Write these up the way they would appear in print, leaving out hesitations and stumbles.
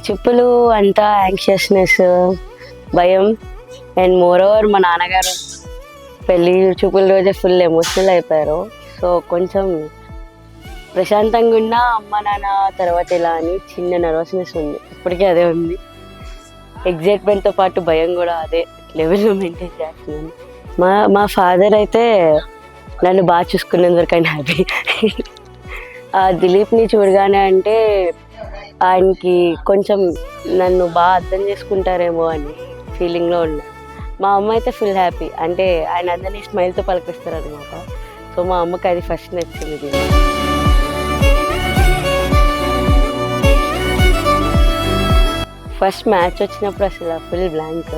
చూపులు అంతా యాంగ్షియస్నెస్, భయం. అండ్ మోర్ ఓవర్ మా నాన్నగారు పెళ్లి చూపుల రోజే ఫుల్ ఎమోషనల్ అయిపోయారు. సో కొంచెం ప్రశాంతంగా ఉన్న అమ్మ నాన్న తర్వాత ఇలా అని చిన్న నర్వస్నెస్ ఉంది, ఇప్పటికీ అదే ఉంది. ఎగ్జైట్మెంట్తో పాటు భయం కూడా అదే లెవెల్లో మెయింటైన్ చేస్తున్నాను. మా ఫాదర్ అయితే నన్ను బాగా చూసుకునేందుకు ఆయన హ్యాపీ. దిలీప్ని చూడగానే అంటే ఆయనకి కొంచెం నన్ను బాగా అర్థం చేసుకుంటారేమో అని ఫీలింగ్లో ఉన్నా. మా అమ్మ అయితే ఫుల్ హ్యాపీ, అంటే ఆయన అందరినీ స్మైల్తో పలకరిస్తారు అనమాట. సో మా అమ్మకి అది ఫస్ట్ నచ్చింది. ఫస్ట్ మ్యాచ్ వచ్చినప్పుడు అసలు ఫుల్ బ్లాంక్.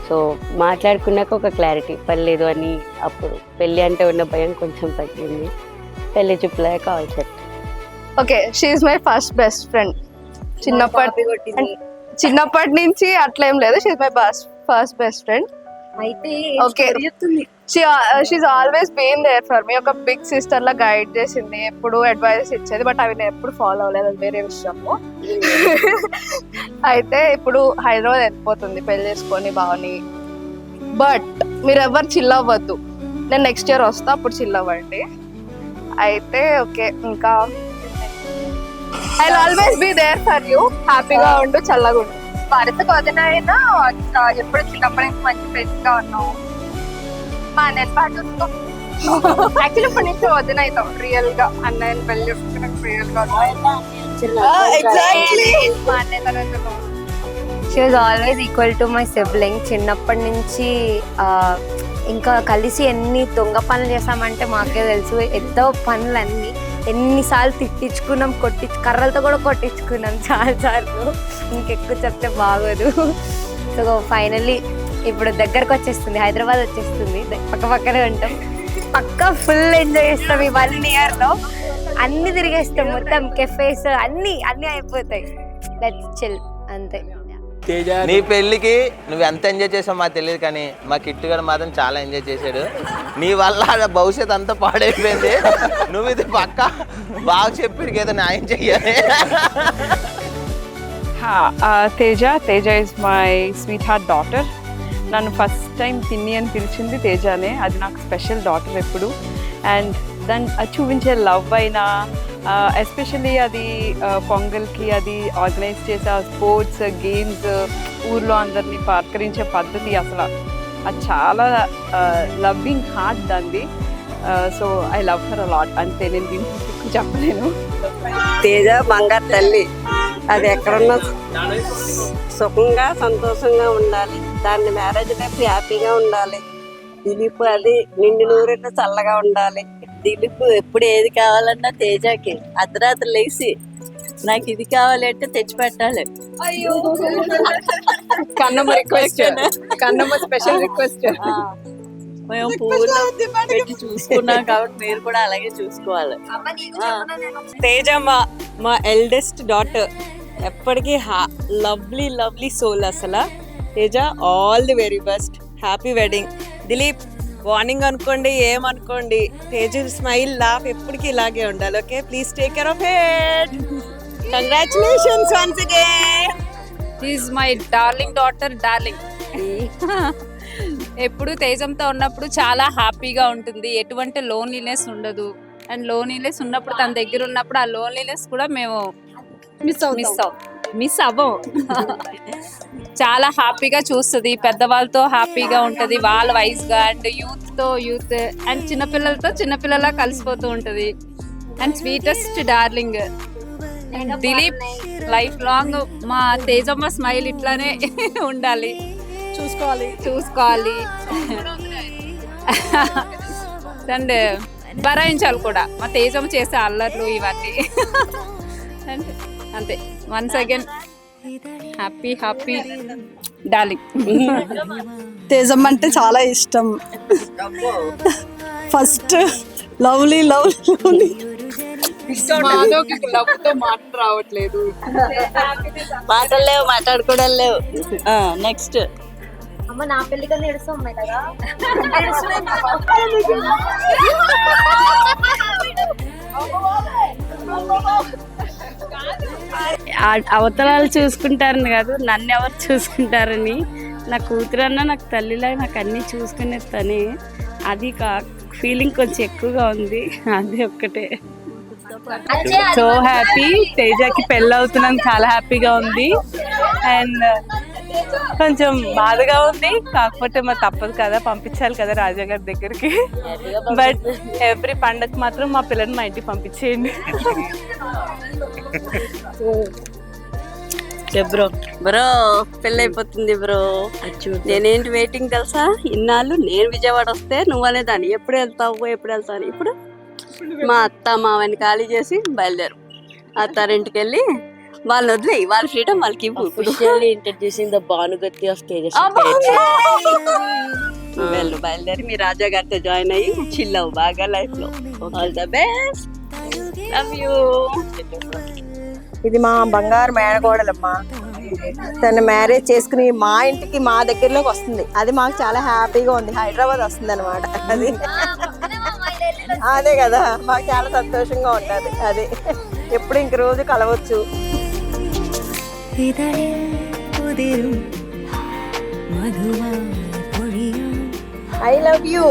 సో మాట్లాడుకున్నాక ఒక క్లారిటీ పర్లేదు అని, అప్పుడు పెళ్ళి అంటే ఉన్న భయం కొంచెం తగ్గింది. పెళ్లి చూపులే call set. Okay, she's my first best friend. చిన్నప్పటి నుంచి అట్లా ఏం లేదు, she's my first best friend. అయితే okay, she's always been there for me. ఒక బిగ్ సిస్టర్ లా గైడ్ చేసింది, ఎప్పుడు అడ్వైస్ ఇచ్చేది, బట్ అవి నేను ఎప్పుడు ఫాలో అవ్వలేదు, అది వేరే విషయము. అయితే ఇప్పుడు హైదరాబాద్ వెళ్ళిపోతుంది పెళ్లి చేసుకొని బాగుని. బట్ మీరు ఎవరు చిల్ అవ్వద్దు, నేను నెక్స్ట్ ఇయర్ వస్తా, అప్పుడు చిల్ అవ్వండి. అయితే ఓకే, ఇంకా I will always be there for you. హ్యాపీగా ఉండు, చల్లగా ఉండు. భరతకు వదిన అయినా ఎప్పుడు చిన్నప్పటి నుంచి మంచి ఫ్రెండ్స్ గా ఉన్నావు. మా అన్నయ్య పాటు యాక్చువల్లీ ఇప్పటి నుంచి వదిన అవుతాం రియల్ గా. అన్నయ్యని పెళ్లి చేసుకున్నాక రియల్ గా మా అన్నయ్య తర్వాత she was always equal to my sibling. చిన్నప్పటి నుంచి ఇంకా కలిసి ఎన్ని దొంగ పనులు చేసామంటే మాకే తెలుసు. ఎంతో పనులన్నీ ఎన్నిసార్లు తిట్టించుకున్నాం, కర్రలతో కూడా కొట్టించుకున్నాం చాలాసార్లు. ఇంకెక్కువ చెప్తే బాగోదు. సో ఫైనల్లీ ఇప్పుడు దగ్గరకు వచ్చేస్తుంది, హైదరాబాద్ వచ్చేస్తుంది, పక్క పక్కనే ఉంటాం. పక్కా ఫుల్ ఎంజాయ్ చేస్తాం ఈ 1 yearలో. అన్ని తిరిగేస్తాం, మొత్తం కెఫేస్ అన్ని అయిపోతాయి. లెట్స్ చిల్ అంతే. నీ పెళ్ళికి నువ్వు ఎంత ఎంజాయ్ చేసావు మాకు తెలియదు, కానీ మా కిట్టు గారు మాత్రం చాలా ఎంజాయ్ చేశాడు. నీ వల్ల భవిష్యత్ అంతా పాడైపోయింది. నువ్వు ఇది పక్క బాగా చెప్పి ఏదో న్యాయం చెయ్యాలి. Teja is my sweet heart daughter. నన్ను ఫస్ట్ టైం తిన్ని అని పిలిచింది తేజానే, అది నాకు స్పెషల్ డాటర్ ఎప్పుడు. అండ్ దాన్ని చూపించే లవ్ అయినా, ఎస్పెషల్లీ అది పొంగల్కి అది ఆర్గనైజ్ చేసే స్పోర్ట్స్ గేమ్స్, ఊర్లో అందరినీ పలకరించే పద్ధతి, అసలు అది చాలా లవ్వింగ్ హార్ట్ దాన్ని. So I love her a lot. అంతే, నేను దీనికి చెప్పలేను. తేజ బంగారు తల్లి, అది ఎక్కడున్నా సుఖంగా సంతోషంగా ఉండాలి. దాన్ని మ్యారేజ్ లైఫ్ హ్యాపీగా ఉండాలి. దిలీప్ అది నిండు నూరెళ్ళు చల్లగా ఉండాలి. దిలీప్ ఎప్పుడు ఏది కావాలన్నా తేజకి అర్ధరాత్రి లేచి నాకు ఇది కావాలి అంటే తెచ్చి పెట్టాలి. Kannamma request, Kannamma special request. మేము పువ్వులు పెట్టి చూసుకున్నాం కాబట్టి మీరు కూడా అలాగే చూసుకోవాలి. తేజ మా ఎల్డెస్ట్ డాటర్, ఎప్పటికీ లవ్లీ సోల్. అసలు Teja all the very best, happy wedding. Dilip warning అనుకోండి, ఏమనుకోండి, తేజ స్మైల్ లాఫ్ ఎప్పటికీ ఇలాగే ఉండాలి. Okay, please take care of it. Congratulations once again. She is my darling daughter, darling. ఎప్పుడు తేజంతో ఉన్నప్పుడు చాలా హ్యాపీగా ఉంటుంది, ఎటువంటి లోన్లీనెస్ ఉండదు. అండ్ లోన్లీనెస్ ఉన్నప్పుడు తన దగ్గర ఉన్నప్పుడు ఆ లోన్లీనెస్ కూడా మేము మిస్ అవ్వం. చాలా హ్యాపీగా చూస్తుంది, పెద్దవాళ్ళతో హ్యాపీగా ఉంటుంది, వాళ్ళ వయసుగా. అండ్ యూత్ అండ్ చిన్నపిల్లలతో చిన్నపిల్లలా కలిసిపోతూ ఉంటుంది. And sweetest darling. And Dilip life long మా తేజమ్మ స్మైల్ ఇట్లానే ఉండాలి, చూసుకోవాలి. అండ్ భరాయించాలి కూడా మా తేజమ్మ చేసే అల్లర్లు ఇవన్నీ. అంతే. Once again happy darling. తేజమ్మ అంటే చాలా ఇష్టం. ఫస్ట్ లవ్లీ లవ్తో మాటలు రావట్లేదు, మాటలు లేవు, మాట్లాడుకోవడం లేవు. నెక్స్ట్ అమ్మ నా పెళ్లి కన్నా ఏడుస్తూ ఉన్నాయి కదా. అవతలాలు చూసుకుంటారని కాదు, నన్ను ఎవరు చూసుకుంటారని. నా కూతురన్నా నాకు తల్లిలా నాకు అన్నీ చూసుకునేది తనే. అది ఫీలింగ్ కొంచెం ఎక్కువగా ఉంది, అది ఒక్కటే. సో హ్యాపీ, తేజకి పెళ్ళి అవుతున్నాను, చాలా హ్యాపీగా ఉంది. అండ్ కొంచెం బాధగా ఉంది, కాకపోతే మరి తప్పదు కదా, పంపించాలి కదా రాజా గారి దగ్గరికి. బట్ ఎవ్రీ పండగ మాత్రం మా పిల్లని మా ఇంటికి పంపించేయండి. బ్రో పెళ్ళి అయిపోతుంది బ్రో. నేనేంటి వెయిటింగ్ తెలుసా, ఇన్నాళ్ళు నేను విజయవాడ వస్తే నువ్వు అనేదాన్ని ఎప్పుడు వెళ్తావు అని. ఇప్పుడు మా అత్త మావని ఖాళీ చేసి బయలుదేరు, అత్తారింటికి వెళ్ళి వాళ్ళని వదిలేయి, వాళ్ళ ఫ్రీడమ్ వాళ్ళకి ఇంట్రడ్యూసింగ్ ద భానుగతి ఆఫ్ తేజ. వెళ్ళు, బయలుదేరి మీ రాజా గారితో జాయిన్ అయ్యి చిల్ అవ్వు బాగా లైఫ్ లో. All the best, love you. ఇది మా బంగారు మేనకోడలమ్మా. తను మ్యారేజ్ చేసుకుని మా ఇంటికి మా దగ్గరలోకి వస్తుంది. అది మాకు చాలా హ్యాపీగా ఉంది. హైదరాబాద్ వస్తుంది అనమాట. అది అదే కదా, మాకు చాలా సంతోషంగా ఉంటుంది. అది ఎప్పుడు ఇంక రోజు కలవచ్చు. I love you.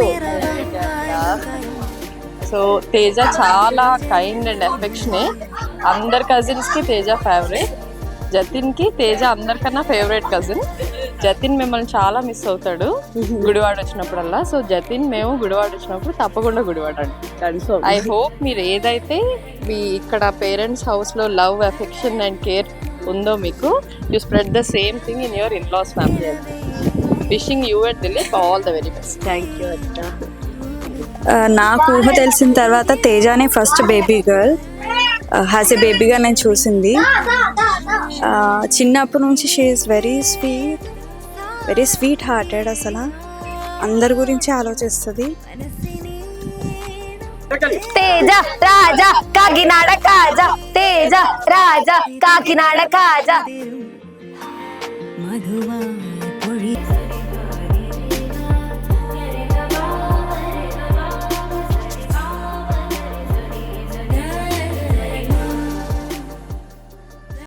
So Teja చాలా కైండ్ అండ్ ఎఫెక్షనే. అందరు కజిన్స్కి తేజ ఫేవరెట్. జతిన్కి తేజ అందరికన్నా ఫేవరెట్ కజిన్. జతిన్ మిమ్మల్ని చాలా మిస్ అవుతాడు గుడివాడ వచ్చినప్పుడల్లా. సో జతిన్ మేము గుడివాడ వచ్చినప్పుడు తప్పకుండా గుడివాడ అండి. ఐ హోప్ మీరు ఏదైతే మీ ఇక్కడ పేరెంట్స్ హౌస్లో లవ్, ఎఫెక్షన్ అండ్ కేర్ ఉందో మీకు, you spread the same thing in your in-laws family. Wishing you and Dilip all the very best. Thank you అత్త. నాకు ఊహ తెలిసిన తర్వాత తేజానే first baby girl, has a బేబీగా నేను చూసింది. చిన్నప్పటి నుంచి she is very sweet hearted. అసలు అందరి గురించి ఆలోచిస్తుంది. తేజ రాజా కాకినాడ కాజా, తేజ రాజా కాకినాడ కాజా.